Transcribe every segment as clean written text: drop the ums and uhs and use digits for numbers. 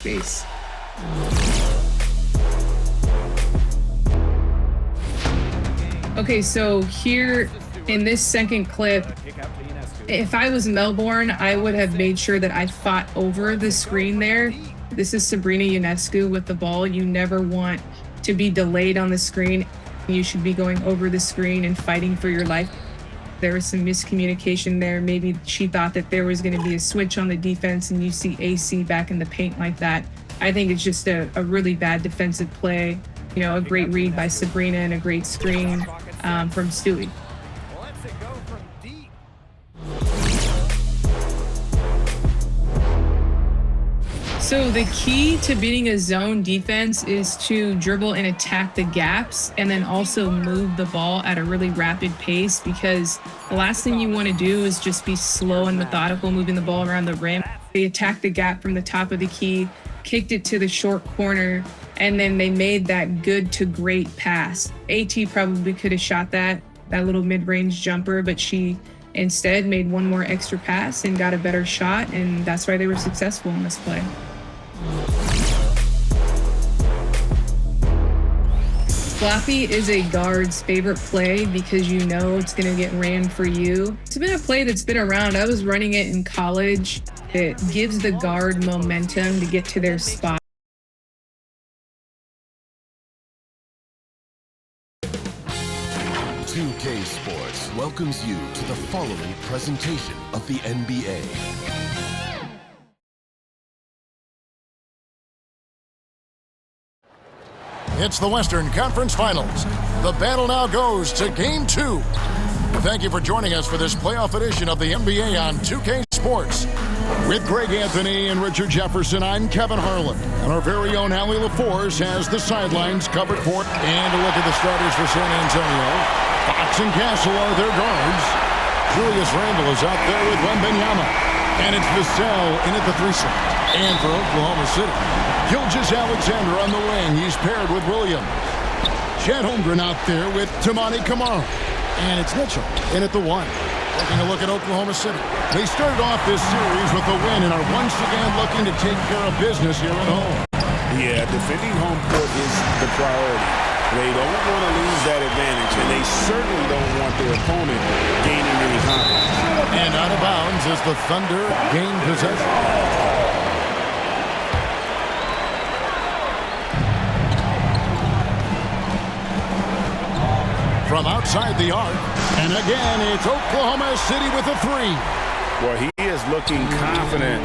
base. Okay, so here in this second clip, if I was Melbourne, I would have made sure that I fought over the screen there. This is Sabrina Ionescu with the ball. You never want to be delayed on the screen. You should be going over the screen and fighting for your life. There was some miscommunication there. Maybe she thought that there was going to be a switch on the defense and you see AC back in the paint like that. I think it's just a really bad defensive play. You know, a great read by Sabrina and a great screen from Stewie. So the key to beating a zone defense is to dribble and attack the gaps and then also move the ball at a really rapid pace, because the last thing you want to do is just be slow and methodical moving the ball around the rim. They attacked the gap from the top of the key, kicked it to the short corner, and then they made that good to great pass. AT probably could have shot that little mid-range jumper, but she instead made one more extra pass and got a better shot, and that's why they were successful in this play. Sloppy is a guard's favorite play because you know it's going to get ran for you. It's been a play that's been around. I was running it in college. It gives the guard momentum to get to their spot. K Sports welcomes you to the following presentation of the NBA. It's the Western Conference Finals. The battle now goes to Game 2. Thank you for joining us for this playoff edition of the NBA on 2K Sports. With Greg Anthony and Richard Jefferson, I'm Kevin Harlan. And our very own Allie LaForce has the sidelines covered for it. And a look at the starters for San Antonio. Fox and Castle are their guards. Julius Randle is out there with Wembanyama. And it's Vassell in at the 3 slot. And for Oklahoma City, Gilgeous Alexander on the wing. He's paired with Williams. Chet Holmgren out there with Tamani Kamara. And it's Mitchell in at the 1. Taking a look at Oklahoma City. They started off this series with a win and are once again looking to take care of business here at home. Yeah, defending home court is the priority. They don't want to lose that advantage, and they certainly don't want their opponent gaining any confidence. And out of bounds as the Thunder gain possession. From outside the arc, and again, it's Oklahoma City with a 3. Well, he is looking confident.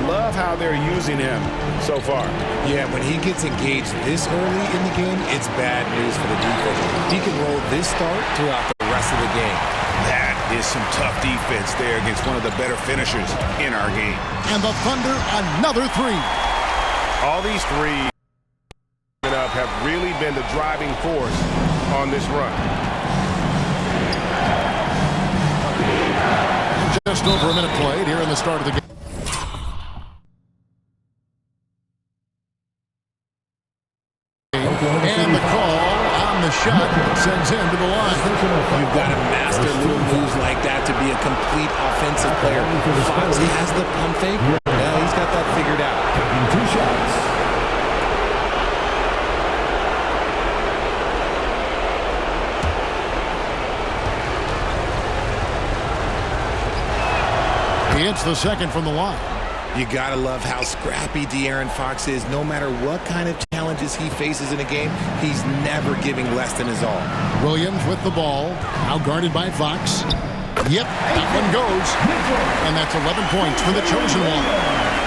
Love how they're using him so far. Yeah, when he gets engaged this early in the game, it's bad news for the defense. He can roll this start throughout the rest of the game. That is some tough defense there against one of the better finishers in our game. And the Thunder, another 3. All these threes have really been the driving force on this run. Just over a minute played here in the start of the game. And the call on the shot sends him to the line. You've got to master little moves like that to be a complete offensive player. Fox has the pump fake. Yeah, he's got that figured out. Taking 2 shots. He hits the second from the line. You gotta love how scrappy De'Aaron Fox is. No matter what kind of challenges he faces in a game, he's never giving less than his all. Williams with the ball, now guarded by Fox. Yep, that one goes. And that's 11 points for the Chosen One.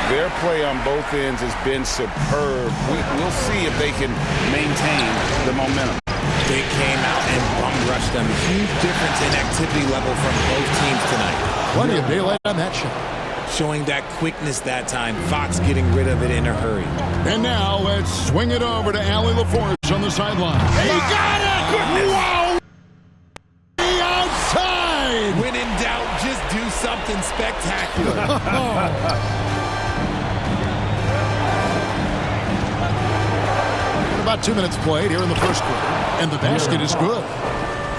Their play on both ends has been superb. We'll see if they can maintain the momentum. They came out and bum rushed them. Huge difference in activity level from both teams tonight. Plenty of daylight on that shot. Showing that quickness that time. Fox getting rid of it in a hurry. And now let's swing it over to Allie LaForce on the sideline. He got it! Wow! The outside! When in doubt, just do something spectacular. About 2 minutes played here in the first quarter. And the basket is good.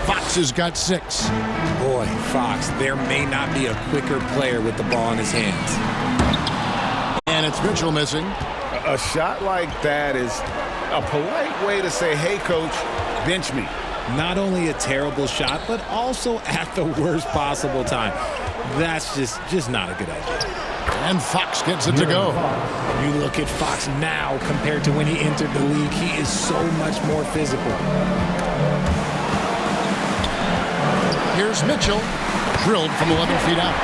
Fox has got 6. Boy, Fox, there may not be a quicker player with the ball in his hands. And it's Mitchell missing. A shot like that is a polite way to say, hey, coach, bench me. Not only a terrible shot, but also at the worst possible time. That's just not a good idea. And Fox gets it to go. You look at Fox now compared to when he entered the league. He is so much more physical. Here's Mitchell, drilled from 11 feet out.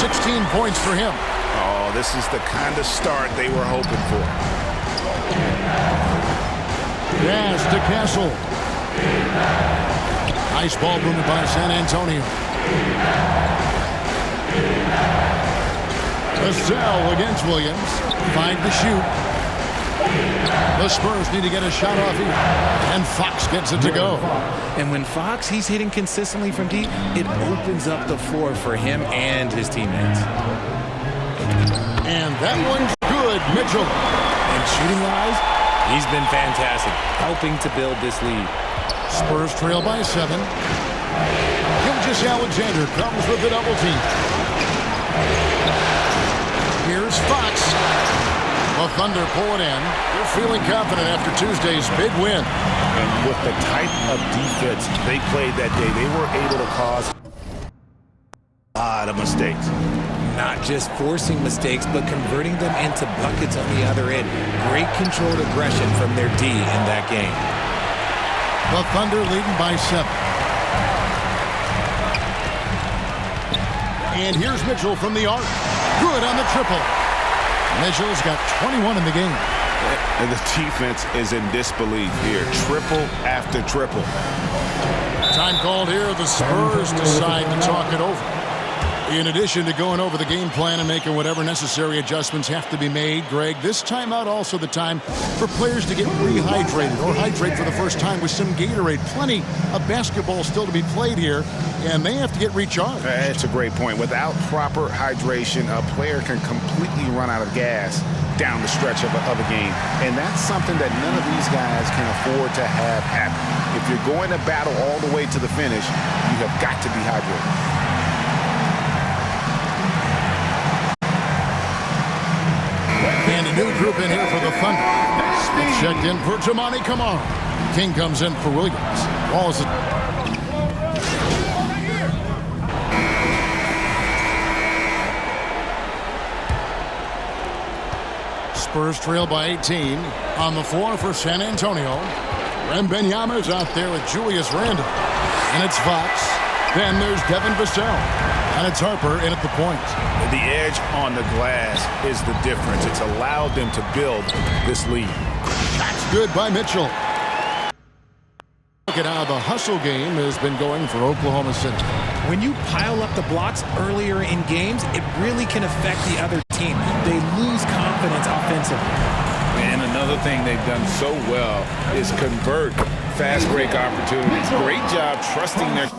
16 points for him. Oh, this is the kind of start they were hoping for. Yes, to Castle. Nice ball movement by San Antonio. Vassell against Williams. 5 to shoot. The Spurs need to get a shot off here. And Fox gets it to go. And when Fox, he's hitting consistently from deep, it opens up the floor for him and his teammates. And that one's good, Mitchell. And shooting-wise, he's been fantastic, helping to build this lead. Spurs trail by 7. Gilgeous-Alexander comes with the double team. Here's Fox. The Thunder pull it in. They're feeling confident after Tuesday's big win. And with the type of defense they played that day, they were able to cause a lot of mistakes. Not just forcing mistakes, but converting them into buckets on the other end. Great controlled aggression from their D in that game. The Thunder leading by 7. And here's Mitchell from the arc. Good on the triple. Mitchell's got 21 in the game. And the defense is in disbelief here. Triple after triple. Time called here. The Spurs decide to talk it over. In addition to going over the game plan and making whatever necessary adjustments have to be made, Greg, this timeout also the time for players to get rehydrated or hydrate for the first time with some Gatorade. Plenty of basketball still to be played here, and they have to get recharged. That's a great point. Without proper hydration, a player can completely run out of gas down the stretch of a game. And that's something that none of these guys can afford to have happen. If you're going to battle all the way to the finish, you have got to be hydrated. And a new group in here for the Thunder. It's checked in for Jamani Kamara. King comes in for Williams. Walls it. Spurs trail by 18. On the floor for San Antonio. Wembanyama's out there with Julius Randle. And it's Fox. Then there's Devin Vassell. And it's Harper in at the point. The edge on the glass is the difference. It's allowed them to build this lead. That's good by Mitchell. Look at how the hustle game has been going for Oklahoma City. When you pile up the blocks earlier in games, it really can affect the other team. They lose confidence offensively. And another thing they've done so well is convert fast break opportunities. Great job trusting their...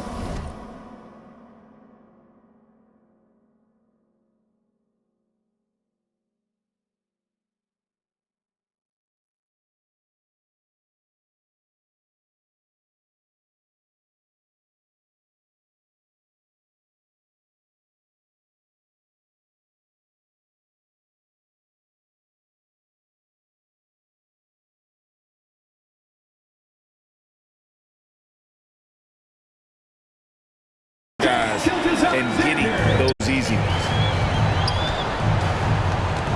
and getting those easy ones.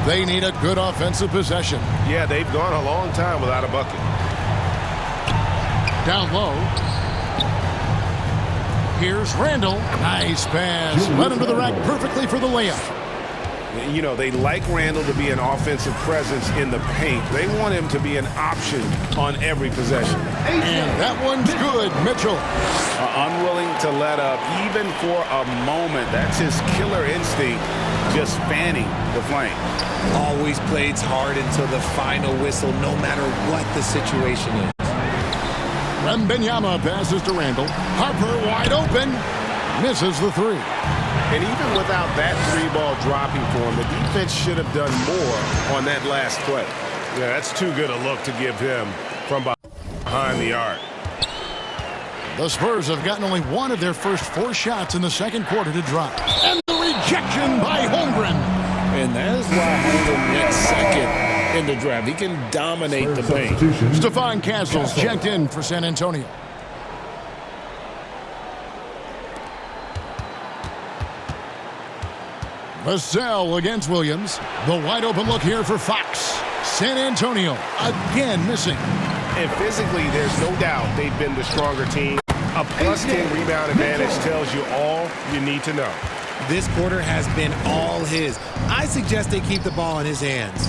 They need a good offensive possession. Yeah, they've gone a long time without a bucket. Down low. Here's Randle. Nice pass. Led him to the rack perfectly for the layup. You know, they like Randle to be an offensive presence in the paint. They want him to be an option on every possession. And that one's good, Mitchell. Unwilling to let up, even for a moment. That's his killer instinct, just fanning the flame. Always plays hard until the final whistle, no matter what the situation is. Wembanyama passes to Randle. Harper wide open. Misses the three. And even without that three-ball dropping for him, the defense should have done more on that last play. Yeah, that's too good a look to give him from behind the arc. The Spurs have gotten only one of their first 4 shots in the second quarter to drop. And the rejection by Holmgren. And that is why Holmgren went second in the draft. He can dominate the paint. Stephon Castle's checked in for San Antonio. Vassell against Williams. The wide open look here for Fox. San Antonio again missing. And physically, there's no doubt they've been the stronger team. A plus 10 rebound advantage tells you all you need to know. This quarter has been all his. I suggest they keep the ball in his hands.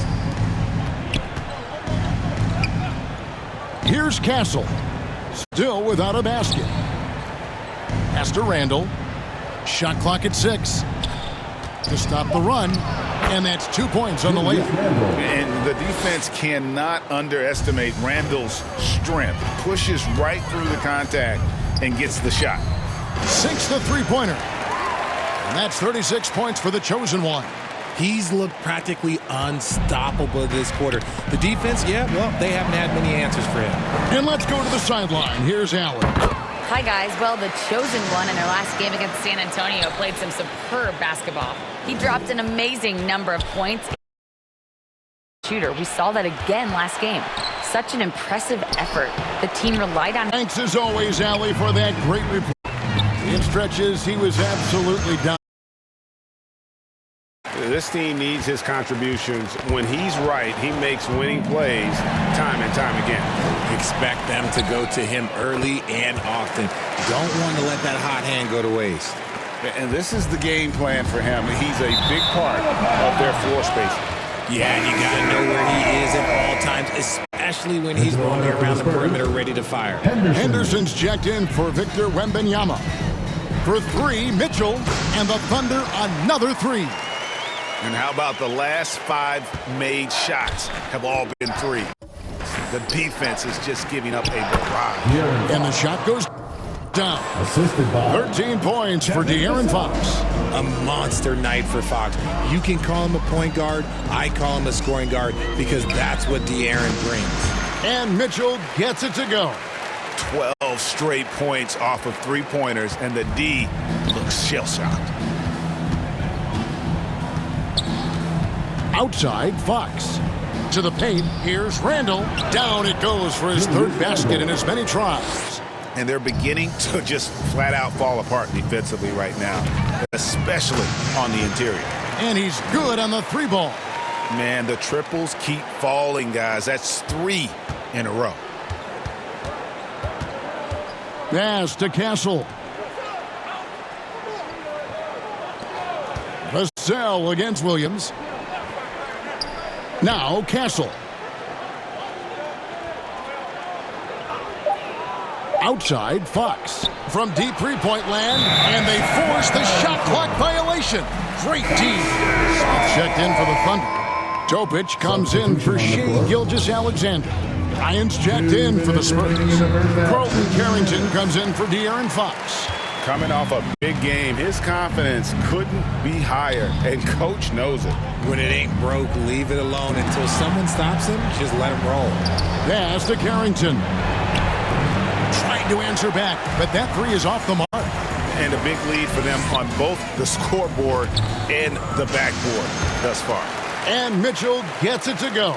Here's Castle. Still without a basket. Pass to Randall. Shot clock at 6. To stop the run. And that's 2 points on the layup. And the defense cannot underestimate Randall's strength. Pushes right through the contact and gets the shot. 6 the three-pointer. And that's 36 points for the chosen one. He's looked practically unstoppable this quarter. The defense, yeah, well, they haven't had many answers for him. And let's go to the sideline. Here's Allen. Hi, guys. Well, the chosen one in their last game against San Antonio played some superb basketball. He dropped an amazing number of points. Shooter, we saw that again last game. Such an impressive effort. The team relied on. Thanks as always, Allie, for that great report. In stretches, he was absolutely down. This team needs his contributions. When he's right, he makes winning plays time and time again. Expect them to go to him early and often. Don't want to let that hot hand go to waste. And this is the game plan for him. He's a big part of their floor spacing. Yeah, you got to know where he is at all times, especially when he's roaming around the perimeter ready to fire. Henderson's checked in for Victor Wembanyama. For 3, Mitchell, and the Thunder another 3. And how about the last 5 made shots have all been 3? The defense is just giving up a barrage. And the shot goes down. 13 points for De'Aaron Fox. A monster night for Fox. You can call him a point guard. I call him a scoring guard because that's what De'Aaron brings. And Mitchell gets it to go. 12 straight points off of 3-pointers, and the D looks shell-shocked. Outside, Fox. To the paint, here's Randall. Down it goes for his 3rd basket in as many tries. And they're beginning to just flat-out fall apart defensively right now, especially on the interior. And he's good on the 3-ball. Man, the triples keep falling, guys. That's 3 in a row. Pass to Castle. Vassell against Williams. Now Castle. Outside, Fox. From deep three-point land, and they force the shot clock violation. Great team. Soft checked in for the Thunder. Topic comes in for Shai Gilgeous-Alexander. Ryan's checked in for the Spurs. Carlton Carrington comes in for De'Aaron Fox. Coming off a big game, his confidence couldn't be higher, and Coach knows it. When it ain't broke, leave it alone until someone stops him. Just let him roll. Pass to Carrington. Trying to answer back, but that 3 is off the mark. And a big lead for them on both the scoreboard and the backboard thus far. And Mitchell gets it to go.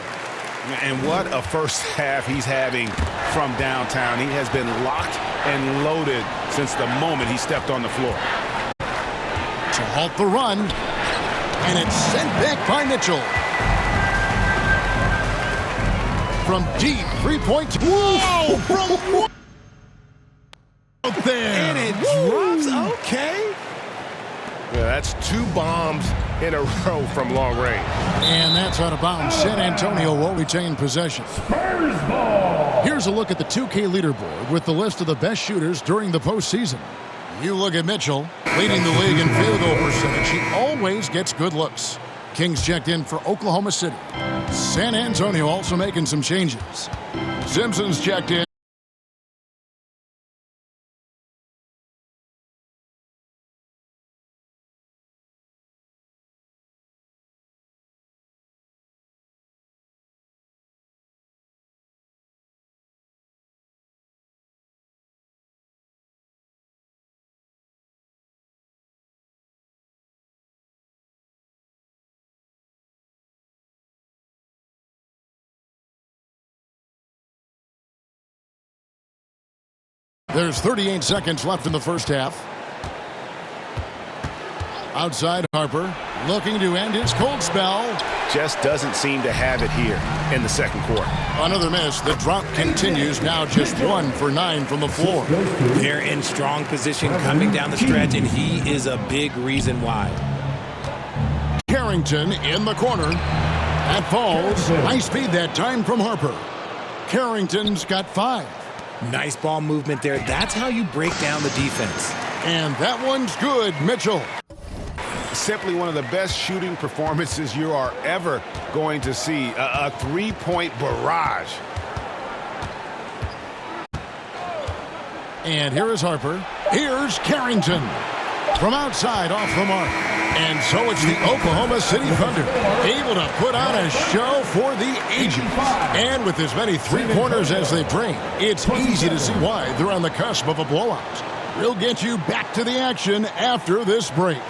And what a first half he's having from downtown. He has been locked and loaded since the moment he stepped on the floor. To halt the run. And it's sent back by Mitchell. From deep three-point. Whoa! From out there. And it drops. Okay. Yeah, that's 2 bombs in a row from long range. And that's out of bounds. San Antonio will retain possession. Spurs ball. Here's a look at the 2K leaderboard with the list of the best shooters during the postseason. You look at Mitchell, leading the league in field goal percentage. He always gets good looks. Kings checked in for Oklahoma City. San Antonio also making some changes. Simpson's checked in. There's 38 seconds left in the first half. Outside Harper, looking to end his cold spell. Just doesn't seem to have it here in the second quarter. Another miss. The drop continues. Now just 1 for 9 from the floor. They're in strong position coming down the stretch, and he is a big reason why. Carrington in the corner. That falls. High speed that time from Harper. Carrington's got 5. Nice ball movement there. That's how you break down the defense. And that one's good, Mitchell. Simply one of the best shooting performances you are ever going to see. A three-point barrage. And here is Harper. Here's Carrington. From outside, off the mark. And so it's the Oklahoma City Thunder, able to put on a show for the ages. And with as many three-pointers as they bring, it's easy to see why they're on the cusp of a blowout. We'll get you back to the action after this break.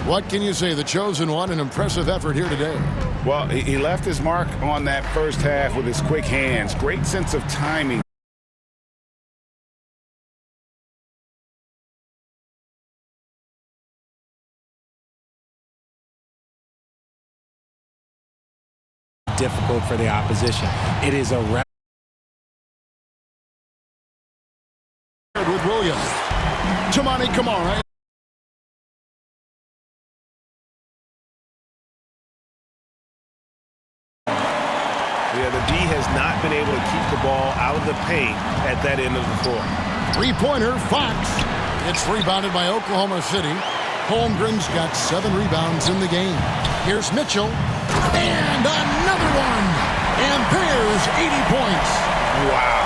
What can you say? The chosen one, an impressive effort here today. Well, he left his mark on that first half with his quick hands. Great sense of timing. Difficult for the opposition. It is a with Williams. Tamani Kamara. Yeah, the D has not been able to keep the ball out of the paint at that end of the floor. Three-pointer, Fox. It's rebounded by Oklahoma City. Holmgren's got 7 rebounds in the game. Here's Mitchell. And another one. And there's 80 points. Wow.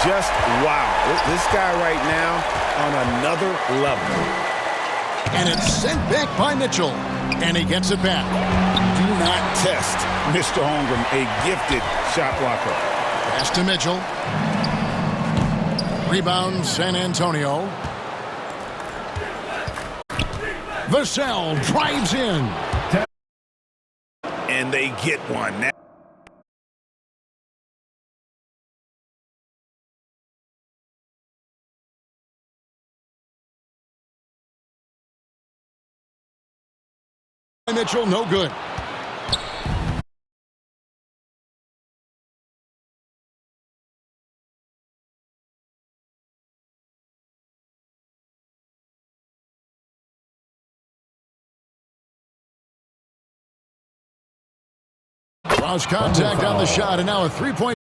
Just wow. This guy right now on another level. And it's sent back by Mitchell. And he gets it back. Do not test Mr. Holmgren, a gifted shot blocker. Pass to Mitchell. Rebound, San Antonio. Vassell drives in. And they get one. Now Mitchell, no good. Cross contact on the shot, and now a three-point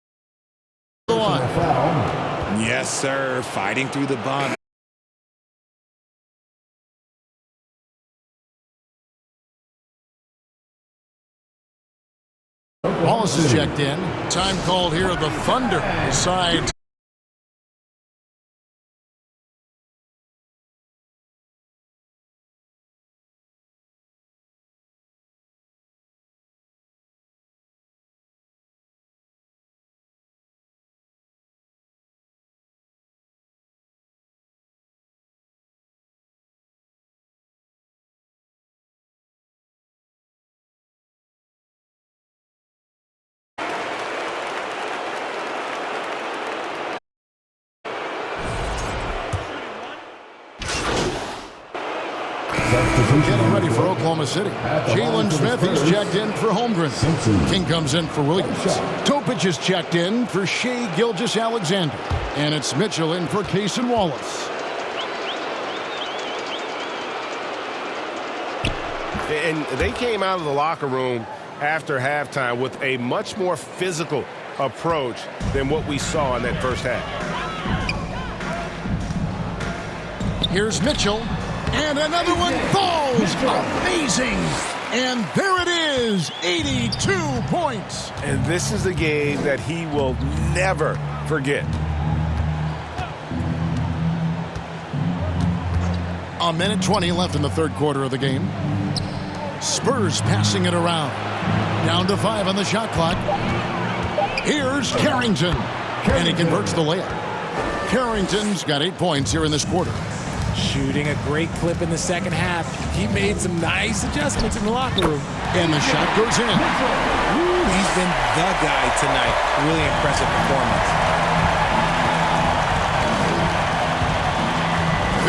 line. yes, sir. Fighting through the bump. Wallace is checked in. Time called here. The Thunder decide. Getting ready for Oklahoma City. Jalen Smith, he's checked in for Holmgren. King comes in for Williams. Topic is checked in for Shea Gilgeous-Alexander. And it's Mitchell in for Cason Wallace. And they came out of the locker room after halftime with a much more physical approach than what we saw in that first half. Here's Mitchell, and another one falls. Amazing. And there it is, 82 points. And this is a game that he will never forget. A minute 20 left in the third quarter of the game. Spurs passing it around. Down to 5 on the shot clock. Here's Carrington. And he converts the layup. Carrington's got 8 points here in this quarter. Shooting a great clip in the second half. He made some nice adjustments in the locker room. And the shot goes in. He's been the guy tonight. Really impressive performance.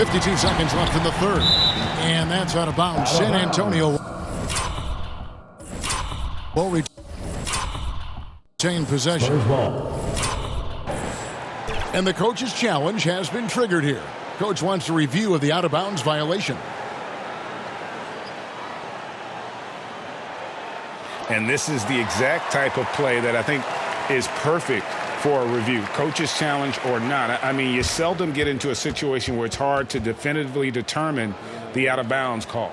52 seconds left in the third. And that's out of bounds. San Antonio will retain possession. And the coach's challenge has been triggered here. Coach wants a review of the out-of-bounds violation. And this is the exact type of play that I think is perfect for a review. Coach's challenge or not. I mean, you seldom get into a situation where it's hard to definitively determine the out-of-bounds call.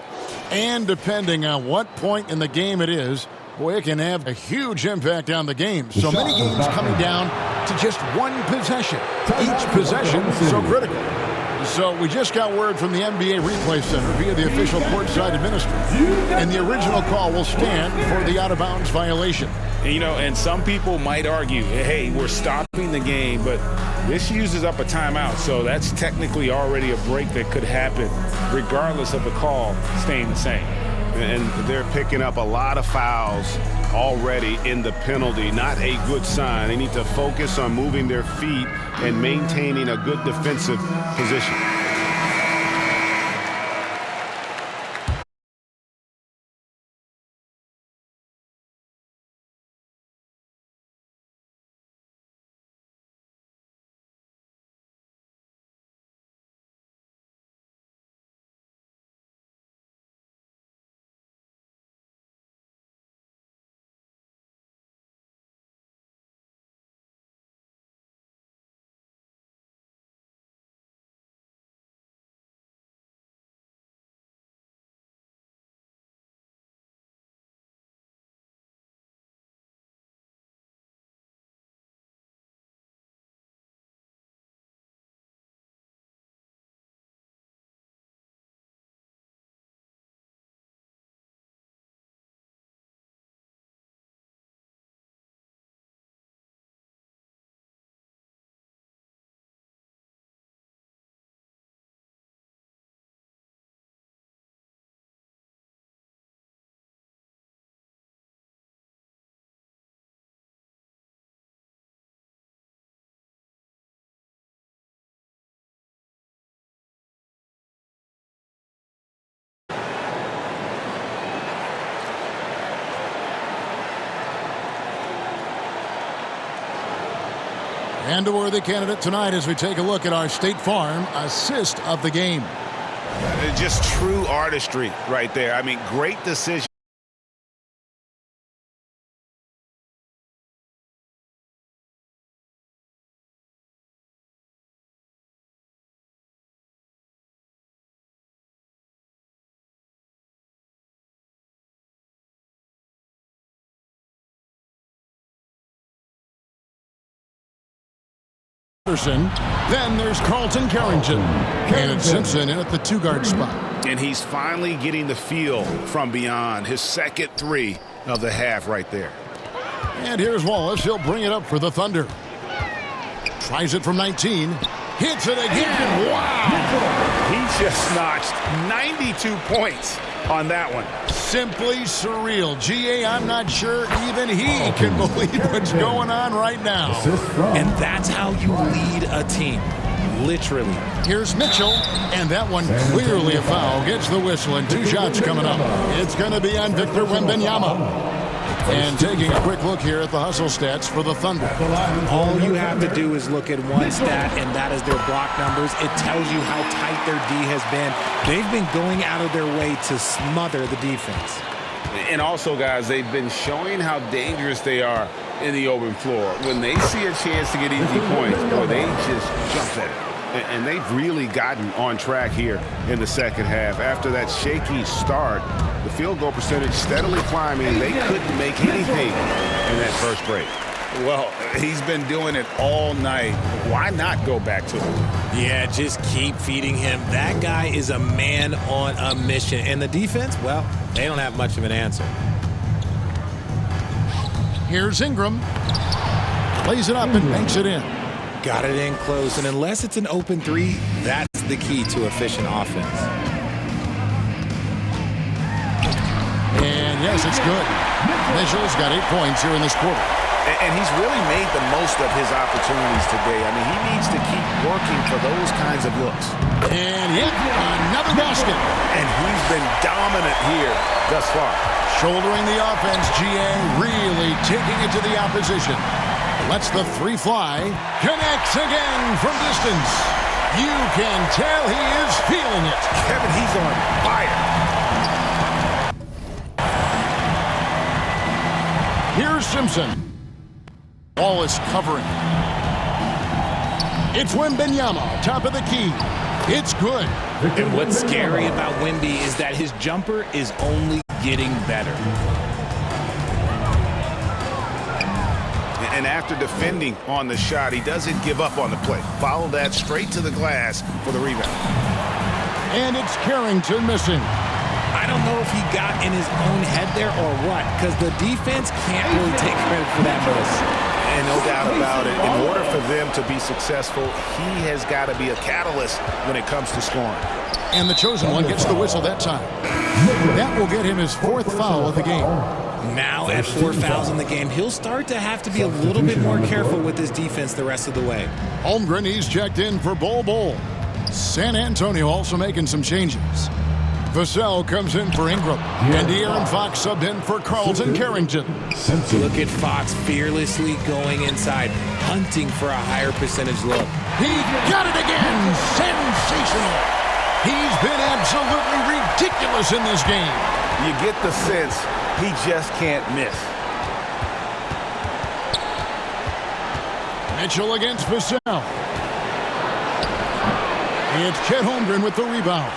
And depending on what point in the game it is, boy, it can have a huge impact on the game. So many games coming down to just one possession. Each possession so critical. So we just got word from the NBA Replay Center via the official courtside administrator. And the original call will stand for the out-of-bounds violation. You know, and some people might argue, hey, we're stopping the game, but this uses up a timeout. So that's technically already a break that could happen regardless of the call staying the same. And they're picking up a lot of fouls already in the penalty. Not a good sign. They need to focus on moving their feet and maintaining a good defensive position. And a worthy candidate tonight as we take a look at our State Farm assist of the game. Just true artistry right there. I mean, great decision. Then there's Carlton Carrington. And Simpson in at the two-guard spot. And he's finally getting the feel from beyond. His second three of the half right there. And here's Wallace. He'll bring it up for the Thunder. Tries it from 19. Hits it again. Wow! He just notched 92 points on that one. Simply surreal. GA, I'm not sure even he can believe what's going on right now. And that's how you lead a team. Literally. Here's Mitchell, and that one clearly a foul. Gets the whistle, and 2 shots coming up. It's going to be on Victor Wembanyama. And taking a quick look here at the hustle stats for the Thunder. All you have to do is look at one stat, and that is their block numbers. It tells you how tight their D has been. They've been going out of their way to smother the defense. And also, guys, they've been showing how dangerous they are in the open floor. When they see a chance to get easy points, boy, they just jump at it. And they've really gotten on track here in the second half. After that shaky start, the field goal percentage steadily climbing. They couldn't make anything in that first break. Well, he's been doing it all night. Why not go back to him? Yeah, just keep feeding him. That guy is a man on a mission. And the defense, well, they don't have much of an answer. Here's Ingram. Plays it up and banks it in. Got it in close, and unless it's an open three, that's the key to efficient offense. And yes, it's good. Mitchell's got 8 points here in this quarter. And he's really made the most of his opportunities today. I mean, he needs to keep working for those kinds of looks. And yet, another basket. And he's been dominant here thus far. Shouldering the offense, GA really taking it to the opposition. Lets the three fly. Connects again from distance. You can tell he is feeling it. Kevin, he's on fire. Here's Simpson. Ball is covering. It's Wembanyama, top of the key. It's good. And what's scary about Wemby is that his jumper is only getting better. And after defending on the shot, he doesn't give up on the play. Follow that straight to the glass for the rebound. And it's Carrington missing. I don't know if he got in his own head there or what, because the defense can't really take credit for that miss. And no doubt about it, in order for them to be successful, he has got to be a catalyst when it comes to scoring. And the chosen one gets the whistle that time. That will get him his 4th foul of the game. Now at 4 fouls in the game, he'll start to have to be a little bit more careful with his defense the rest of the way. Holmgren, he's checked in for Bol. San Antonio also making some changes. Vassell comes in for Ingram. And De'Aaron Fox subbed in for Carlton Carrington. Look at Fox fearlessly going inside, hunting for a higher percentage look. He got it again! Sensational! He's been absolutely ridiculous in this game. You get the sense he just can't miss. Mitchell against Vassell. It's Chet Holmgren with the rebound.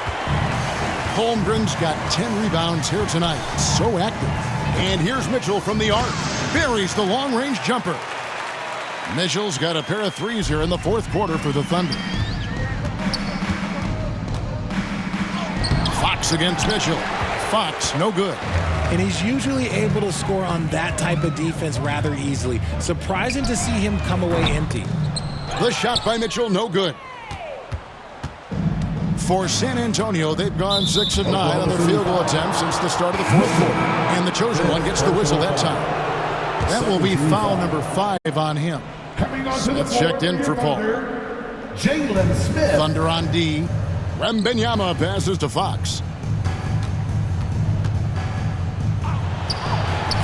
Holmgren's got 10 rebounds here tonight. So active. And here's Mitchell from the arc. Buries the long-range jumper. Mitchell's got a pair of threes here in the 4th quarter for the Thunder. Fox against Mitchell. Fox, no good. And he's usually able to score on that type of defense rather easily. Surprising to see him come away empty. The shot by Mitchell, no good. For San Antonio, they've gone 6 of 9 on their field goal attempts since the start of the 4th quarter. And the chosen one gets the whistle that time. That will be foul number 5 on him. Smith checked in for Paul. Jalen Smith. Thunder on D. Wembanyama passes to Fox.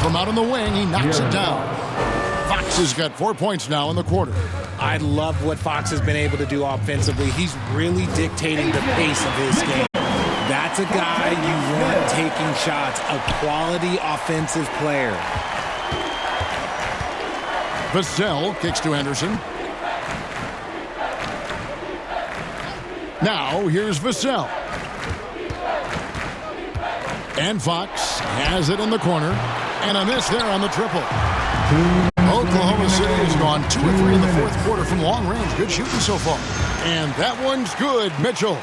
From out on the wing, he knocks it down. Fox has got 4 points now in the quarter. I love what Fox has been able to do offensively. He's really dictating the pace of his game. That's a guy you want taking shots, a quality offensive player. Vassell kicks to Anderson. Now here's Vassell. And Fox has it in the corner. And a miss there on the triple. Oklahoma City has gone 2 of 3 in the 4th quarter from long range. Good shooting so far. And that one's good, Mitchell.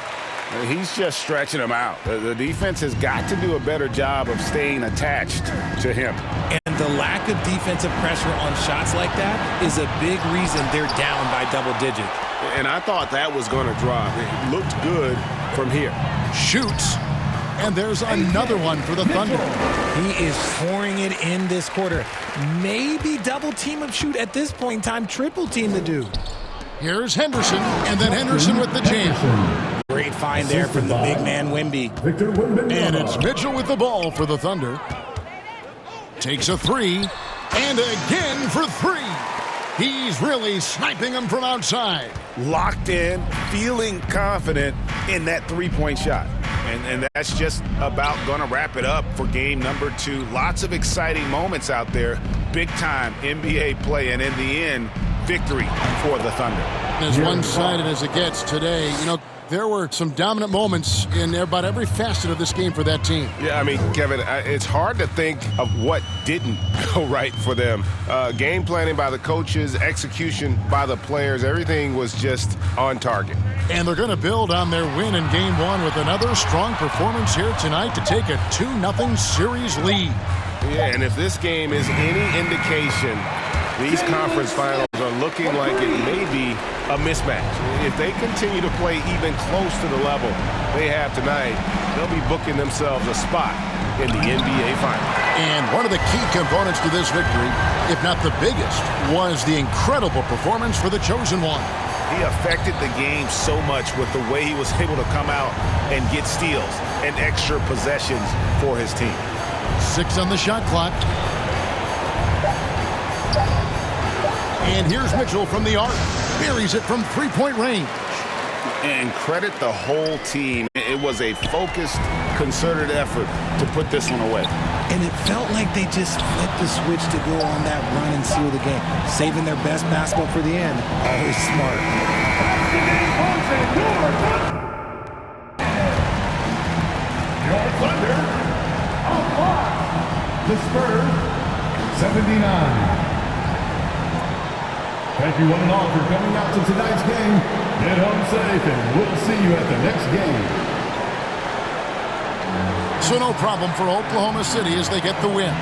He's just stretching him out. The defense has got to do a better job of staying attached to him. And the lack of defensive pressure on shots like that is a big reason they're down by double digits. And I thought that was going to drop. It looked good from here. Shoots. And there's another one for the Thunder. He is pouring it in this quarter. Maybe double team him shoot at this point in time, triple team the dude. Here's Henderson, and then Henderson with the jam. Great find there from the big man Wemby. And it's Mitchell with the ball for the Thunder. Takes a 3, and again for 3. He's really sniping them from outside. Locked in, feeling confident in that 3-point shot. And that's just about going to wrap it up for game number 2. Lots of exciting moments out there. Big-time NBA play, and in the end, victory for the Thunder. As one-sided as it gets today, there were some dominant moments in about every facet of this game for that team. Yeah, I mean, Kevin, it's hard to think of what didn't go right for them. Game planning by the coaches, execution by the players, everything was just on target. And they're going to build on their win in Game 1 with another strong performance here tonight to take a 2-0 series lead. Yeah, and if this game is any indication, these conference finals are looking like it may be a mismatch. If they continue to play even close to the level they have tonight, they'll be booking themselves a spot in the NBA Finals. And one of the key components to this victory, if not the biggest, was the incredible performance for the chosen one. He affected the game so much with the way he was able to come out and get steals and extra possessions for his team. 6 on the shot clock. And here's Mitchell from the arc. Buries it from three-point range. And credit the whole team. It was a focused, concerted effort to put this one away. And it felt like they just flipped the switch to go on that run and seal the game. Saving their best basketball for the end. Always smart. Your Thunder, the Spurs, 79. Thank you one and all for coming out to tonight's game. Get home safe, and we'll see you at the next game. So no problem for Oklahoma City as they get the win.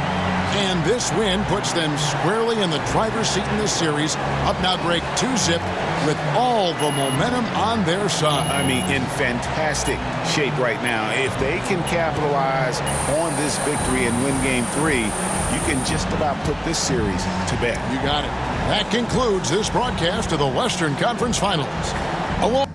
And this win puts them squarely in the driver's seat in this series. Up now, Greg, 2-zip with all the momentum on their side. I mean, in fantastic shape right now. If they can capitalize on this victory and win game 3, you can just about put this series to bed. You got it. That concludes this broadcast of the Western Conference Finals. Along